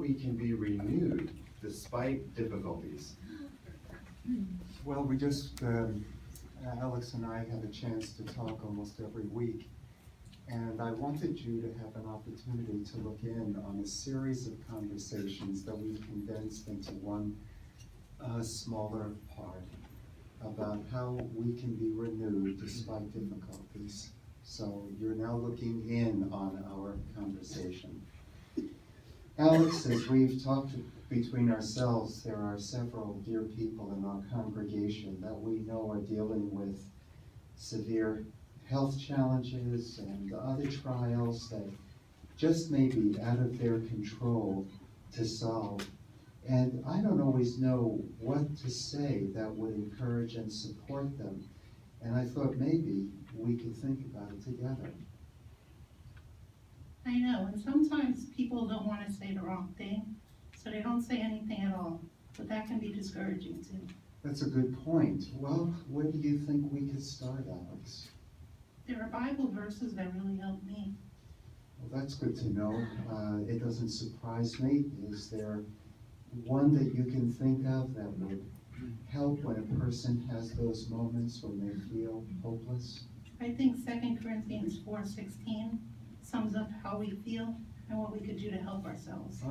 we can be renewed despite difficulties. Well, Alex and I have a chance to talk almost every week, and I wanted you to have an opportunity to look in on a series of conversations that we've condensed into one smaller part about how we can be renewed despite difficulties. So you're now looking in on our conversation. Alex, as we've talked between ourselves, there are several dear people in our congregation that we know are dealing with severe health challenges and other trials that just may be out of their control to solve. And I don't always know what to say that would encourage and support them. And I thought maybe we could think about it together. I know, and sometimes people don't want to say the wrong thing, so they don't say anything at all, but that can be discouraging too. That's a good point. Well, where do you think we could start, Alex? There are Bible verses that really help me. Well, that's good to know. It doesn't surprise me. Is there one that you can think of that would help when a person has those moments when they feel hopeless? I think 2 Corinthians 4:16 sums up how we feel and what we could do to help ourselves.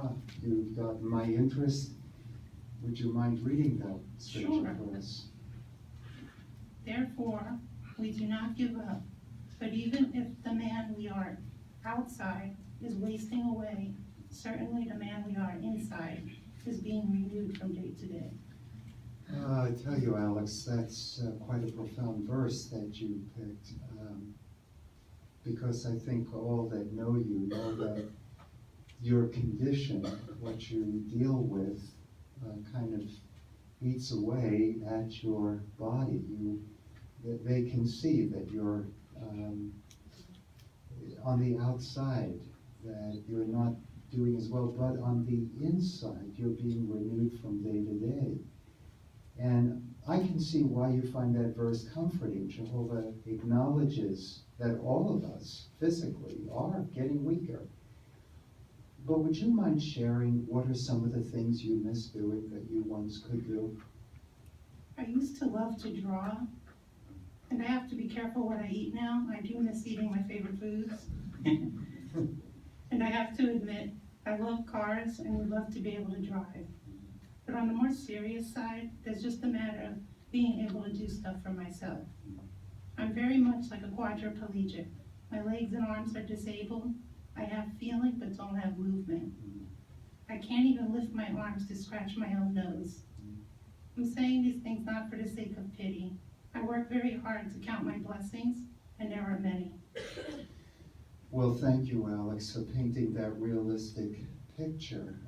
You've got my interest. Would you mind reading that scripture Sure. for us? Therefore, we do not give up, but even if the man we are outside is wasting away, certainly the man we are inside is being renewed from day to day. I tell you, Alex, that's quite a profound verse that you picked, because I think all that know you know that your condition, what you deal with, kind of eats away at your body. They can see that you're on the outside, that you're not doing as well, but on the inside, you're being renewed from day to day. And I can see why you find that verse comforting. Jehovah acknowledges that all of us physically are getting weaker. But would you mind sharing what are some of the things you miss doing that you once could do? I used to love to draw, and I have to be careful what I eat now. I do miss eating my favorite foods. And I have to admit, I love cars and would love to be able to drive. But on the more serious side, there's just a matter of being able to do stuff for myself. I'm very much like a quadriplegic. My legs and arms are disabled. I have feeling but don't have movement. I can't even lift my arms to scratch my own nose. I'm saying these things not for the sake of pity. I work very hard to count my blessings, and there are many. Well, thank you, Alex, for painting that realistic picture.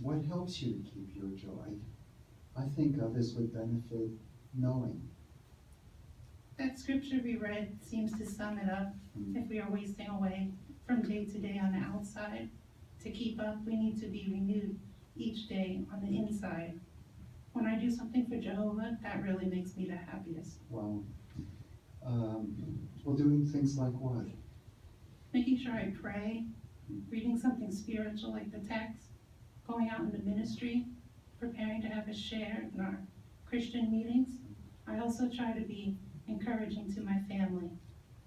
What helps you to keep your joy? I think others would benefit knowing. That scripture we read seems to sum it up. If we are wasting away from day to day on the outside, to keep up, we need to be renewed each day on the inside. When I do something for Jehovah, that really makes me the happiest. Well, doing things like what? Making sure I pray, reading something spiritual like the text, going out into ministry, preparing to have a share in our Christian meetings. I also try to be encouraging to my family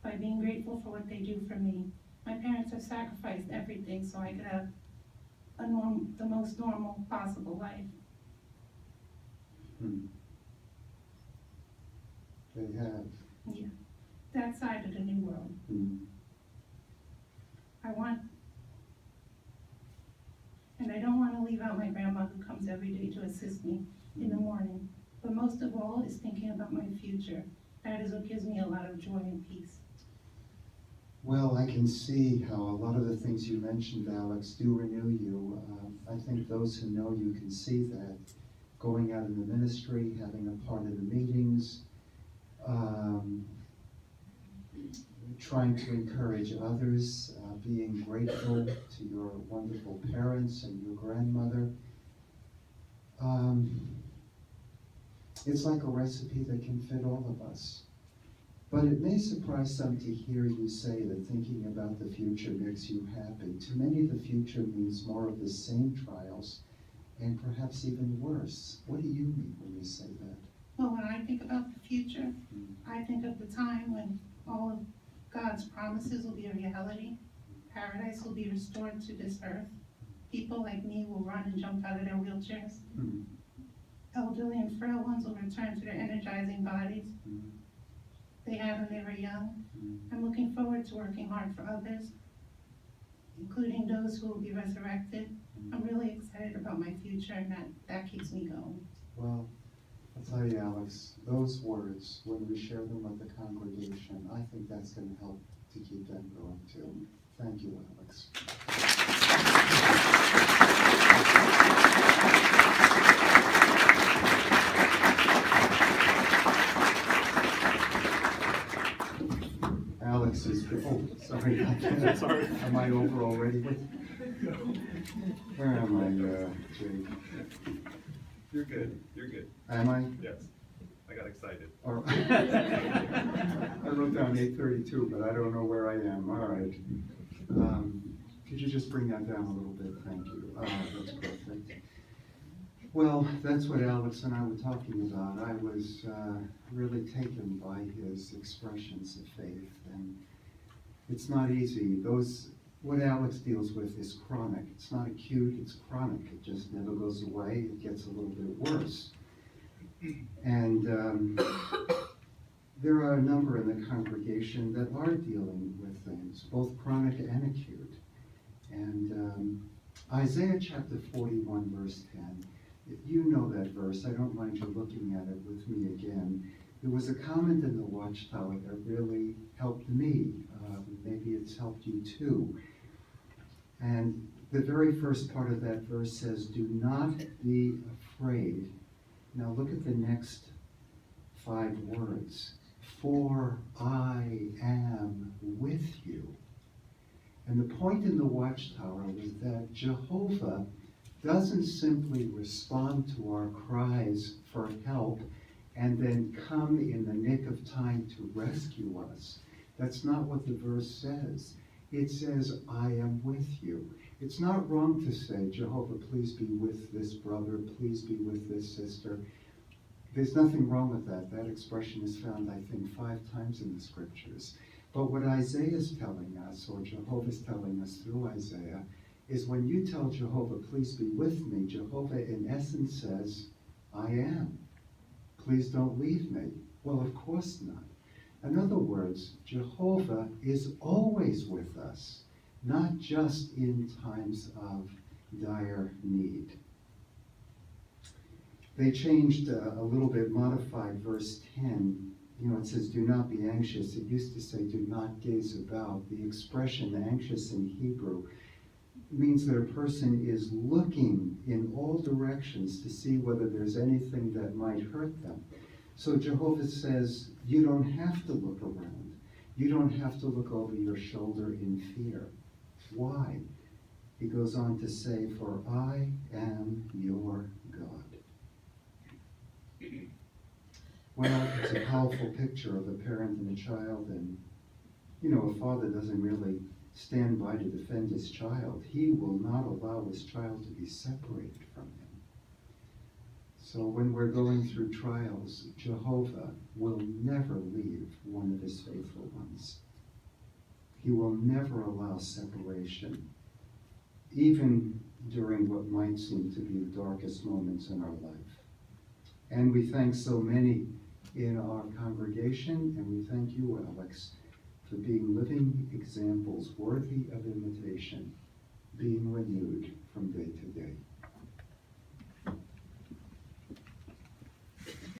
by being grateful for what they do for me. My parents have sacrificed everything so I could have the most normal possible life. They have. Yeah, that side of the new world. I don't want to leave out my grandma who comes every day to assist me in the morning. But most of all is thinking about my future. That is what gives me a lot of joy and peace. Well, I can see how a lot of the things you mentioned, Alex, do renew you. I think those who know you can see that. Going out in the ministry, having a part of the meetings, trying to encourage others, being grateful to your wonderful parents and your grandmother. It's like a recipe that can fit all of us. But it may surprise some to hear you say that thinking about the future makes you happy. To many, the future means more of the same trials, and perhaps even worse. What do you mean when you say that? Well, when I think about the future, I think of the time when all of God's promises will be a reality. Paradise will be restored to this earth. People like me will run and jump out of their wheelchairs. Mm. Elderly and frail ones will return to their energizing bodies they had when they were young. I'm looking forward to working hard for others, including those who will be resurrected. I'm really excited about my future, and that keeps me going. Well, I'll tell you, Alex, those words, when we share them with the congregation, I think that's going to help to keep them going too. Thank you, Alex. Alex is, oh, sorry. Sorry. Am I over already? Where am I, Jake? You're good, you're good. Am I? Yes, I got excited. Or- I wrote down 8:32, but I don't know where I am. All right. Could you just bring that down a little bit? Thank you. That's perfect. Well, that's what Alex and I were talking about. I was really taken by his expressions of faith, and it's not easy. What Alex deals with is chronic. It's not acute, it's chronic. It just never goes away. It gets a little bit worse. And there are a number in the congregation that are dealing with things, both chronic and acute. And Isaiah chapter 41, verse 10, you know that verse. I don't mind you looking at it with me again. There was a comment in the Watchtower that really helped me. Maybe it's helped you too. And the very first part of that verse says, "Do not be afraid." Now look at the next 5 words. "For I am with you." And the point in the Watchtower was that Jehovah doesn't simply respond to our cries for help and then come in the nick of time to rescue us. That's not what the verse says. It says, "I am with you." It's not wrong to say, "Jehovah, please be with this brother, please be with this sister." There's nothing wrong with that. That expression is found, I think, 5 times in the scriptures. But what Isaiah is telling us, or Jehovah is telling us through Isaiah, is when you tell Jehovah, "Please be with me," Jehovah in essence says, "I am. Please don't leave me." Well, of course not. In other words, Jehovah is always with us, not just in times of dire need. They changed a little bit, modified verse 10. It says, "Do not be anxious." It used to say, "Do not gaze about." The expression anxious in Hebrew means that a person is looking in all directions to see whether there's anything that might hurt them. So Jehovah says, you don't have to look around. You don't have to look over your shoulder in fear. Why? He goes on to say, "For I am your God." Well, it's a powerful picture of a parent and a child, and a father doesn't really stand by to defend his child. He will not allow his child to be separated from him. So when we're going through trials, Jehovah will never leave one of his faithful ones. He will never allow separation, even during what might seem to be the darkest moments in our life. And we thank so many in our congregation, and we thank you, Alex, for being living examples worthy of imitation, being renewed from day to day.